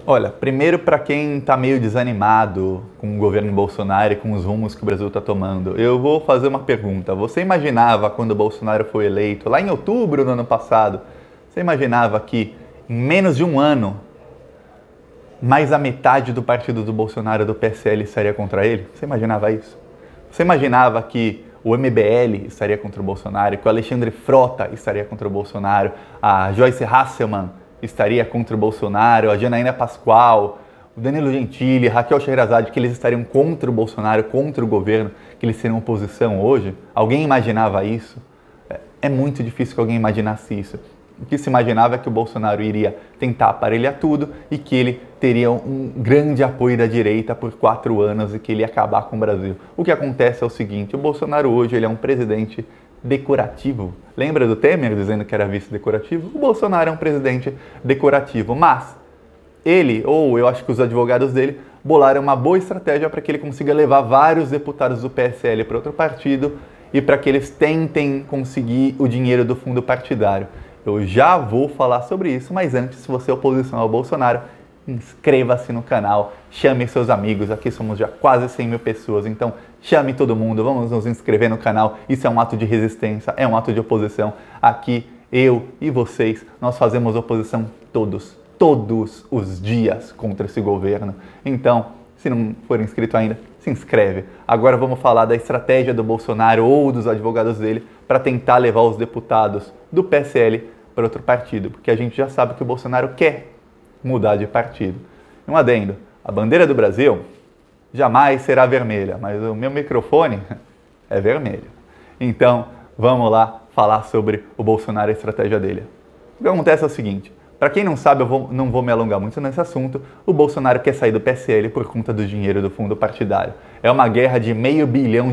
Olha, primeiro para quem está meio desanimado com o governo Bolsonaro e com os rumos que o Brasil está tomando, eu vou fazer uma pergunta. Você imaginava quando o Bolsonaro foi eleito, lá em outubro do ano passado, você imaginava que em menos de um ano, mais da metade do partido do Bolsonaro, do PSL, estaria contra ele? Você imaginava isso? Você imaginava que o MBL estaria contra o Bolsonaro, que o Alexandre Frota estaria contra o Bolsonaro, a Joyce Hasselmann estaria contra o Bolsonaro, a Janaína Pascoal, o Danilo Gentili, Raquel Sheherazade, que eles estariam contra o Bolsonaro, contra o governo, que eles seriam oposição hoje? Alguém imaginava isso? É muito difícil que alguém imaginasse isso. O que se imaginava é que o Bolsonaro iria tentar aparelhar tudo e que ele teria um grande apoio da direita por 4 anos e que ele ia acabar com o Brasil. O que acontece é o seguinte, o Bolsonaro hoje ele é um presidente decorativo. Lembra do Temer dizendo que era vice-decorativo? O Bolsonaro é um presidente decorativo, mas ele, ou eu acho que os advogados dele, bolaram uma boa estratégia para que ele consiga levar vários deputados do PSL para outro partido e para que eles tentem conseguir o dinheiro do fundo partidário. Eu já vou falar sobre isso, mas antes, se você é oposição ao Bolsonaro, inscreva-se no canal, chame seus amigos, aqui somos já quase 100 mil pessoas, então chame todo mundo, vamos nos inscrever no canal, isso é um ato de resistência, é um ato de oposição. Aqui, eu e vocês, nós fazemos oposição todos os dias contra esse governo. Então, se não for inscrito ainda, se inscreve. Agora vamos falar da estratégia do Bolsonaro ou dos advogados dele para tentar levar os deputados do PSL para outro partido, porque a gente já sabe que o Bolsonaro quer mudar de partido. Um adendo, a bandeira do Brasil jamais será vermelha, mas o meu microfone é vermelho. Então, vamos lá falar sobre o Bolsonaro e a estratégia dele. O que acontece é o seguinte, para quem não sabe, não vou me alongar muito nesse assunto, o Bolsonaro quer sair do PSL por conta do dinheiro do fundo partidário. É uma guerra de R$500 bilhão.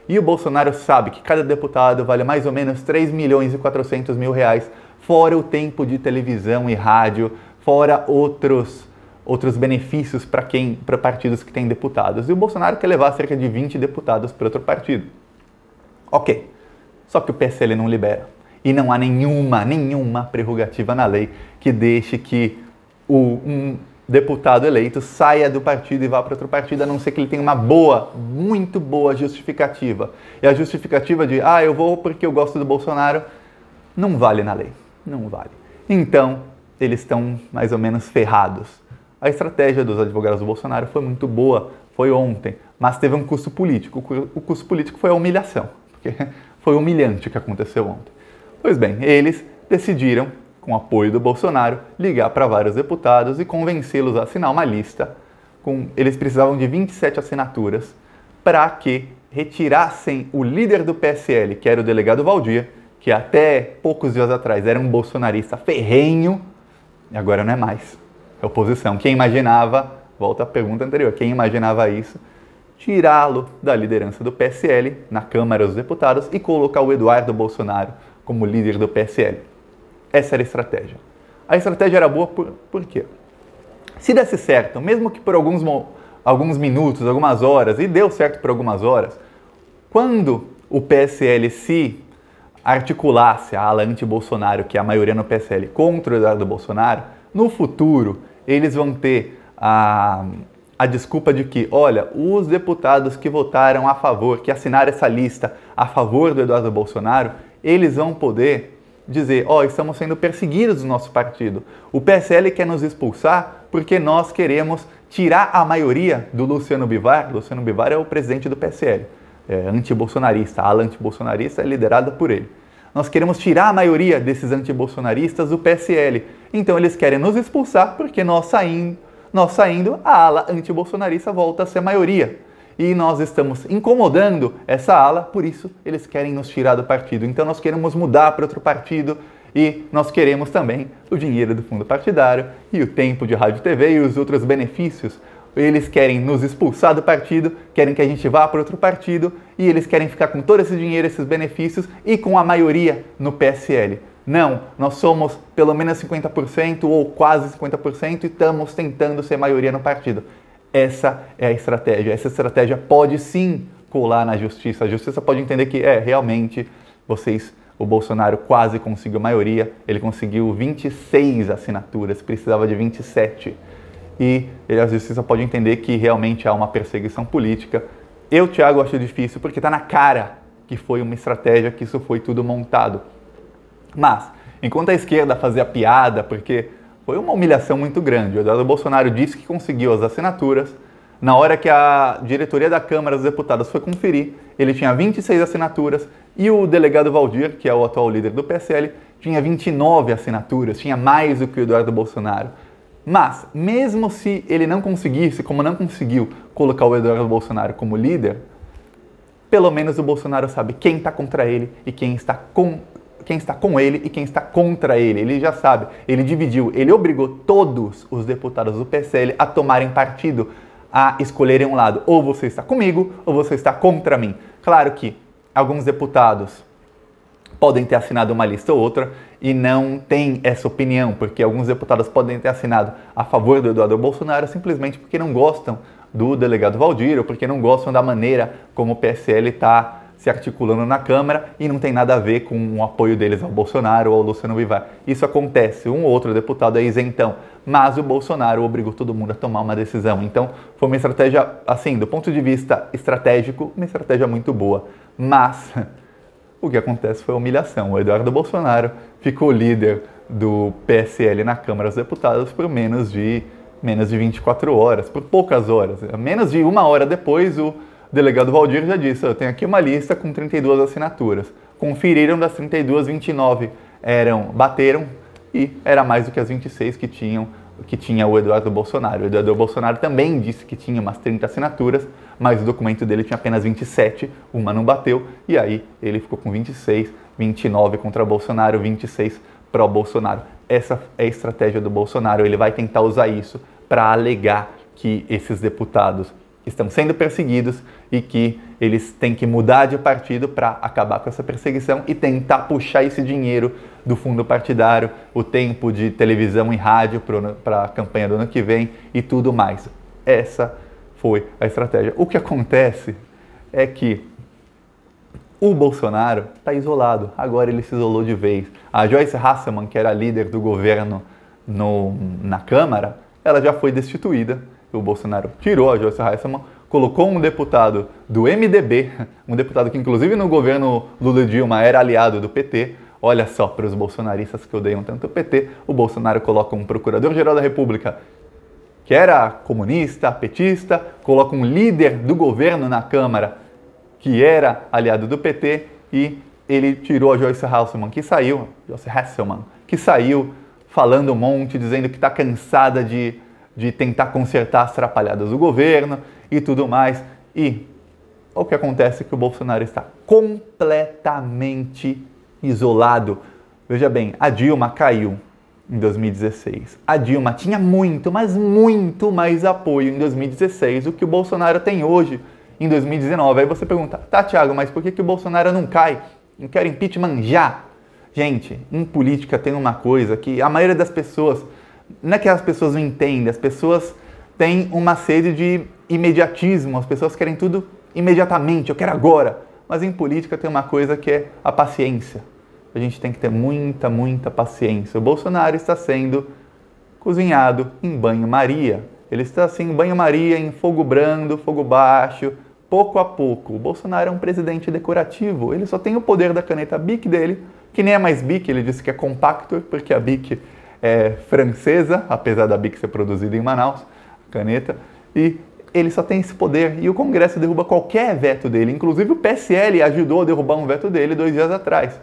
E o Bolsonaro sabe que cada deputado vale mais ou menos R$3.400.000, fora o tempo de televisão e rádio, fora outros benefícios para partidos que têm deputados. E o Bolsonaro quer levar cerca de 20 deputados para outro partido. Ok, só que o PSL não libera. E não há nenhuma prerrogativa na lei que deixe que um deputado eleito saia do partido e vá para outro partido, a não ser que ele tenha uma muito boa justificativa. E a justificativa de, eu vou porque eu gosto do Bolsonaro, não vale na lei, não vale. Então, eles estão mais ou menos ferrados. A estratégia dos advogados do Bolsonaro foi muito boa, foi ontem, mas teve um custo político. O custo político foi a humilhação, porque foi humilhante o que aconteceu ontem. Pois bem, eles decidiram, com o apoio do Bolsonaro, ligar para vários deputados e convencê-los a assinar uma lista. Eles precisavam de 27 assinaturas para que retirassem o líder do PSL, que era o delegado Valdir, que até poucos dias atrás era um bolsonarista ferrenho, e agora não é mais. É oposição. Quem imaginava, volta à pergunta anterior, quem imaginava isso? Tirá-lo da liderança do PSL na Câmara dos Deputados e colocar o Eduardo Bolsonaro como líder do PSL. Essa era a estratégia. A estratégia era boa por quê? Se desse certo, mesmo que por alguns minutos, algumas horas, e deu certo por algumas horas, quando o PSL se articulasse a ala anti-Bolsonaro, que é a maioria no PSL, contra o Eduardo Bolsonaro, no futuro eles vão ter a desculpa de que, olha, os deputados que votaram a favor, que assinaram essa lista a favor do Eduardo Bolsonaro, eles vão poder dizer, estamos sendo perseguidos do nosso partido. O PSL quer nos expulsar porque nós queremos tirar a maioria do Luciano Bivar. Luciano Bivar é o presidente do PSL, é antibolsonarista, a ala antibolsonarista é liderada por ele. Nós queremos tirar a maioria desses antibolsonaristas do PSL. Então eles querem nos expulsar porque nós saindo, a ala antibolsonarista volta a ser maioria. E nós estamos incomodando essa ala, por isso eles querem nos tirar do partido. Então nós queremos mudar para outro partido e nós queremos também o dinheiro do fundo partidário e o tempo de rádio e TV e os outros benefícios. Eles querem nos expulsar do partido, querem que a gente vá para outro partido e eles querem ficar com todo esse dinheiro, esses benefícios e com a maioria no PSL. Não, nós somos pelo menos 50% ou quase 50% e estamos tentando ser maioria no partido. Essa é a estratégia. Essa estratégia pode sim colar na justiça. A justiça pode entender que realmente vocês O Bolsonaro quase conseguiu maioria, ele conseguiu 26 assinaturas, precisava de 27. E a justiça pode entender que realmente há uma perseguição política. Eu, Thiago, acho difícil porque está na cara que foi uma estratégia, que isso foi tudo montado. Mas, enquanto a esquerda fazia piada, porque foi uma humilhação muito grande, o Eduardo Bolsonaro disse que conseguiu as assinaturas, na hora que a diretoria da Câmara dos Deputados foi conferir, ele tinha 26 assinaturas e o delegado Valdir, que é o atual líder do PSL, tinha 29 assinaturas, tinha mais do que o Eduardo Bolsonaro. Mas, mesmo se ele não conseguisse, como não conseguiu colocar o Eduardo Bolsonaro como líder, pelo menos o Bolsonaro sabe quem está contra ele e quem está com ele e quem está contra ele. Ele já sabe, ele dividiu, ele obrigou todos os deputados do PSL a tomarem partido, a escolherem um lado. Ou você está comigo, ou você está contra mim. Claro que alguns deputados podem ter assinado uma lista ou outra e não tem essa opinião, porque alguns deputados podem ter assinado a favor do Eduardo Bolsonaro simplesmente porque não gostam do delegado Valdir ou porque não gostam da maneira como o PSL está se articulando na Câmara e não tem nada a ver com o apoio deles ao Bolsonaro ou ao Luciano Bivar. Isso acontece, um ou outro deputado é isentão, mas o Bolsonaro obrigou todo mundo a tomar uma decisão. Então, foi uma estratégia, assim, do ponto de vista estratégico, uma estratégia muito boa. Mas o que acontece foi a humilhação. O Eduardo Bolsonaro ficou líder do PSL na Câmara dos Deputados por menos de 24 horas, por poucas horas. Menos de uma hora depois, o delegado Valdir já disse, eu tenho aqui uma lista com 32 assinaturas. Conferiram das 32, 29 bateram e era mais do que as 26 que tinha o Eduardo Bolsonaro. O Eduardo Bolsonaro também disse que tinha umas 30 assinaturas, mas o documento dele tinha apenas 27, uma não bateu, e aí ele ficou com 26, 29 contra Bolsonaro, 26 pró-Bolsonaro. Essa é a estratégia do Bolsonaro, ele vai tentar usar isso para alegar que esses deputados estão sendo perseguidos e que eles têm que mudar de partido para acabar com essa perseguição e tentar puxar esse dinheiro do fundo partidário, o tempo de televisão e rádio para a campanha do ano que vem e tudo mais. Essa foi a estratégia. O que acontece é que o Bolsonaro está isolado, agora ele se isolou de vez. A Joyce Hasselmann, que era líder do governo na Câmara, ela já foi destituída. O Bolsonaro tirou a Joyce Hasselmann, colocou um deputado do MDB, um deputado que inclusive no governo Lula e Dilma era aliado do PT. Olha só, para os bolsonaristas que odeiam tanto o PT, o Bolsonaro coloca um procurador-geral da República que era comunista, petista, coloca um líder do governo na Câmara que era aliado do PT e ele tirou a Joyce Hasselmann, que saiu falando um monte, dizendo que está cansada de tentar consertar as atrapalhadas do governo e tudo mais. E o que acontece é que o Bolsonaro está completamente isolado. Veja bem, a Dilma caiu em 2016. A Dilma tinha muito, mas muito mais apoio em 2016 do que o Bolsonaro tem hoje, em 2019. Aí você pergunta, tá, Thiago, mas por que o Bolsonaro não cai? Não quer impeachment já? Gente, em política tem uma coisa que a maioria das pessoas, não é que as pessoas não entendem, as pessoas têm uma sede de imediatismo, as pessoas querem tudo imediatamente, eu quero agora. Mas em política tem uma coisa que é a paciência. A gente tem que ter muita, muita paciência. O Bolsonaro está sendo cozinhado em banho-maria. Ele está assim, em banho-maria, em fogo brando, fogo baixo, pouco a pouco. O Bolsonaro é um presidente decorativo, ele só tem o poder da caneta Bic dele, que nem é mais Bic, ele disse que é compactor, porque a Bic é francesa, apesar da Bic ser produzida em Manaus, a caneta, e ele só tem esse poder, e o Congresso derruba qualquer veto dele, inclusive o PSL ajudou a derrubar um veto dele 2 dias atrás.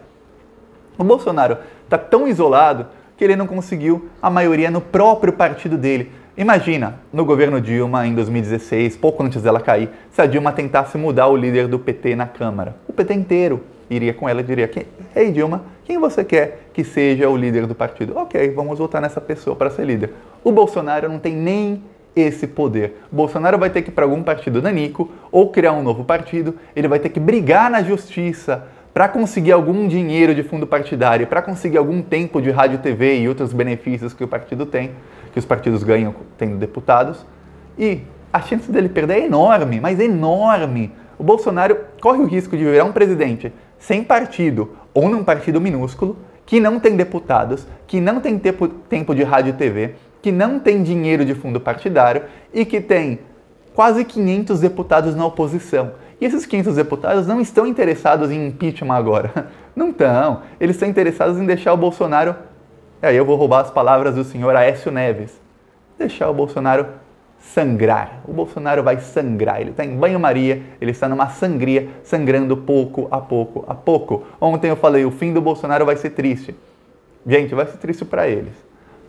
O Bolsonaro está tão isolado que ele não conseguiu a maioria no próprio partido dele. Imagina, no governo Dilma, em 2016, pouco antes dela cair, se a Dilma tentasse mudar o líder do PT na Câmara. O PT inteiro iria com ela e diria, ei Dilma, quem você quer que seja o líder do partido? Ok, vamos votar nessa pessoa para ser líder. O Bolsonaro não tem nem esse poder. O Bolsonaro vai ter que ir para algum partido nanico ou criar um novo partido, ele vai ter que brigar na justiça para conseguir algum dinheiro de fundo partidário, para conseguir algum tempo de rádio, TV e outros benefícios que o partido tem, que os partidos ganham tendo deputados, e a chance dele perder é enorme, mas enorme. O Bolsonaro corre o risco de virar um presidente sem partido ou num partido minúsculo, que não tem deputados, que não tem tempo de rádio e TV, que não tem dinheiro de fundo partidário e que tem quase 500 deputados na oposição. E esses 500 deputados não estão interessados em impeachment agora. Não estão. Eles estão interessados em deixar o Bolsonaro... Aí eu vou roubar as palavras do senhor Aécio Neves. Deixar o Bolsonaro sangrar. O Bolsonaro vai sangrar. Ele está em banho-maria, ele está numa sangria, sangrando pouco a pouco a pouco. Ontem eu falei, o fim do Bolsonaro vai ser triste. Gente, vai ser triste para eles.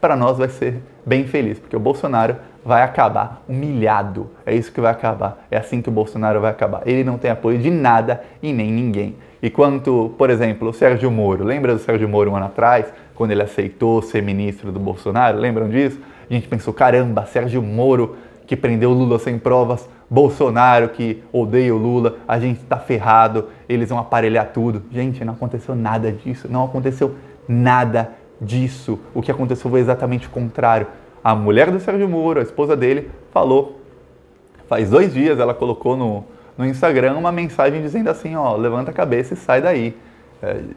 Para nós vai ser bem feliz, porque o Bolsonaro vai acabar humilhado. É isso que vai acabar. É assim que o Bolsonaro vai acabar. Ele não tem apoio de nada e nem ninguém. E quanto, por exemplo, o Sérgio Moro. Lembra do Sérgio Moro um ano atrás, quando ele aceitou ser ministro do Bolsonaro? Lembram disso? A gente pensou, caramba, Sérgio Moro que prendeu Lula sem provas, Bolsonaro que odeia o Lula, a gente tá ferrado, eles vão aparelhar tudo. Gente, não aconteceu nada disso, não aconteceu nada disso. O que aconteceu foi exatamente o contrário. A mulher do Sérgio Moro, a esposa dele, falou, faz 2 dias ela colocou no Instagram uma mensagem dizendo assim, ó, levanta a cabeça e sai daí.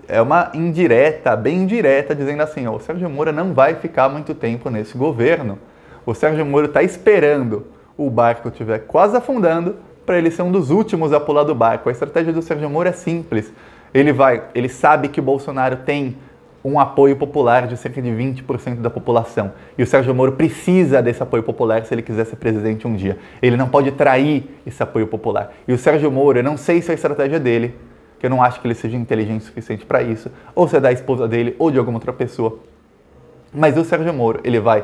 É uma indireta, bem indireta, dizendo assim, ó, o Sérgio Moro não vai ficar muito tempo nesse governo. O Sérgio Moro está esperando o barco estiver quase afundando para ele ser um dos últimos a pular do barco. A estratégia do Sérgio Moro é simples. Ele sabe que o Bolsonaro tem um apoio popular de cerca de 20% da população. E o Sérgio Moro precisa desse apoio popular se ele quiser ser presidente um dia. Ele não pode trair esse apoio popular. E o Sérgio Moro, eu não sei se é a estratégia dele, que eu não acho que ele seja inteligente o suficiente para isso, ou se é da esposa dele ou de alguma outra pessoa. Mas o Sérgio Moro, ele vai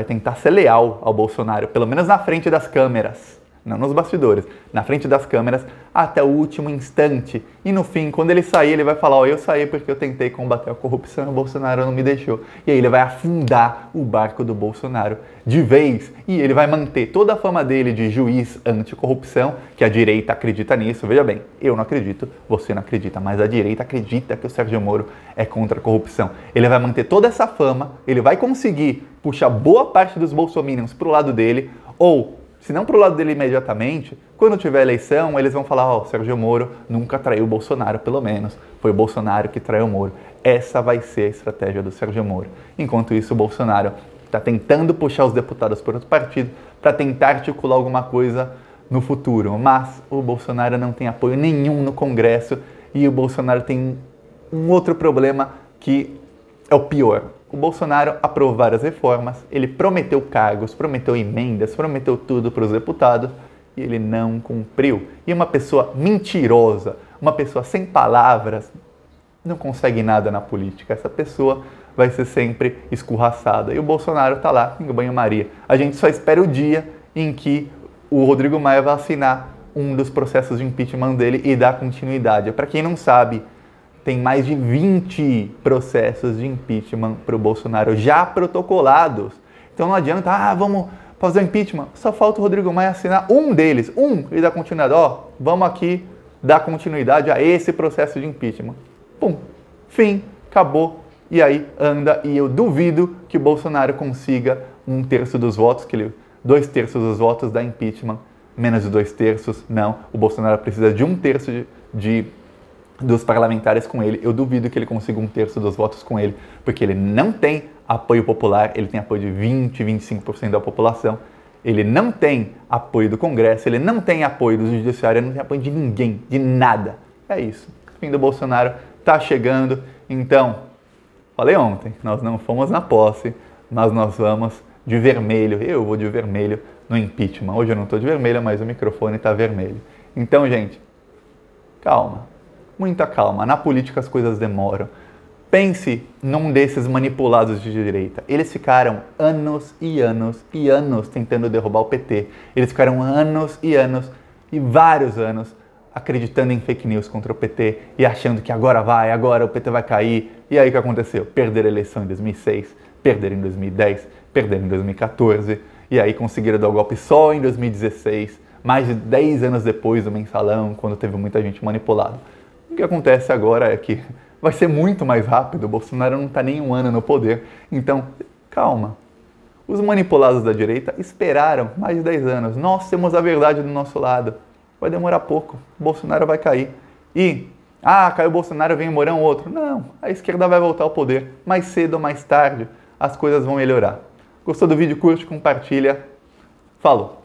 tentar ser leal ao Bolsonaro, pelo menos na frente das câmeras, não nos bastidores, na frente das câmeras, até o último instante. E no fim, quando ele sair, ele vai falar, ó, eu saí porque eu tentei combater a corrupção e o Bolsonaro não me deixou. E aí ele vai afundar o barco do Bolsonaro de vez. E ele vai manter toda a fama dele de juiz anticorrupção, que a direita acredita nisso. Veja bem, eu não acredito, você não acredita, mas a direita acredita que o Sérgio Moro é contra a corrupção. Ele vai manter toda essa fama, ele vai conseguir puxar boa parte dos bolsominions pro lado dele, ou se não para o lado dele imediatamente, quando tiver eleição, eles vão falar, ó, Sérgio Moro nunca traiu o Bolsonaro, pelo menos. Foi o Bolsonaro que traiu o Moro. Essa vai ser a estratégia do Sérgio Moro. Enquanto isso, o Bolsonaro está tentando puxar os deputados por outro partido para tentar articular alguma coisa no futuro. Mas o Bolsonaro não tem apoio nenhum no Congresso e o Bolsonaro tem um outro problema que é o pior. O Bolsonaro aprovou várias reformas, ele prometeu cargos, prometeu emendas, prometeu tudo para os deputados e ele não cumpriu. E uma pessoa mentirosa, uma pessoa sem palavras, não consegue nada na política. Essa pessoa vai ser sempre escorraçada. E o Bolsonaro está lá em banho-maria. A gente só espera o dia em que o Rodrigo Maia vai assinar um dos processos de impeachment dele e dar continuidade. Para quem não sabe, tem mais de 20 processos de impeachment para o Bolsonaro já protocolados. Então não adianta, vamos fazer o impeachment. Só falta o Rodrigo Maia assinar um deles, e dar continuidade. Ó, vamos aqui dar continuidade a esse processo de impeachment. Pum, fim, acabou. E aí anda, e eu duvido que o Bolsonaro consiga 1/3 dos votos, 2/3 dos votos da impeachment, menos de 2/3, não. O Bolsonaro precisa de 1/3 dos parlamentares com ele. Eu duvido que ele consiga 1/3 dos votos com ele, porque ele não tem apoio popular, ele tem apoio de 20, 25% da população, ele não tem apoio do Congresso, ele não tem apoio do Judiciário, ele não tem apoio de ninguém, de nada. É isso. O fim do Bolsonaro está chegando. Então, falei ontem, nós não fomos na posse, mas nós vamos de vermelho. Eu vou de vermelho no impeachment. Hoje eu não estou de vermelho, mas o microfone está vermelho. Então, gente, calma. Muita calma. Na política as coisas demoram. Pense num desses manipulados de direita. Eles ficaram anos e anos e anos tentando derrubar o PT. Eles ficaram anos e anos e vários anos acreditando em fake news contra o PT e achando que agora o PT vai cair. E aí o que aconteceu? Perderam a eleição em 2006, perderam em 2010, perderam em 2014 e aí conseguiram dar o golpe só em 2016, mais de 10 anos depois do mensalão, quando teve muita gente manipulada. O que acontece agora é que vai ser muito mais rápido, o Bolsonaro não está nem 1 ano no poder, então calma. Os manipulados da direita esperaram mais de 10 anos, nós temos a verdade do nosso lado, vai demorar pouco, o Bolsonaro vai cair. E Ah, caiu o Bolsonaro, vem o Mourão, outro. Não, a esquerda vai voltar ao poder. Mais cedo ou mais tarde, as coisas vão melhorar. Gostou do vídeo? Curte, compartilha. Falou!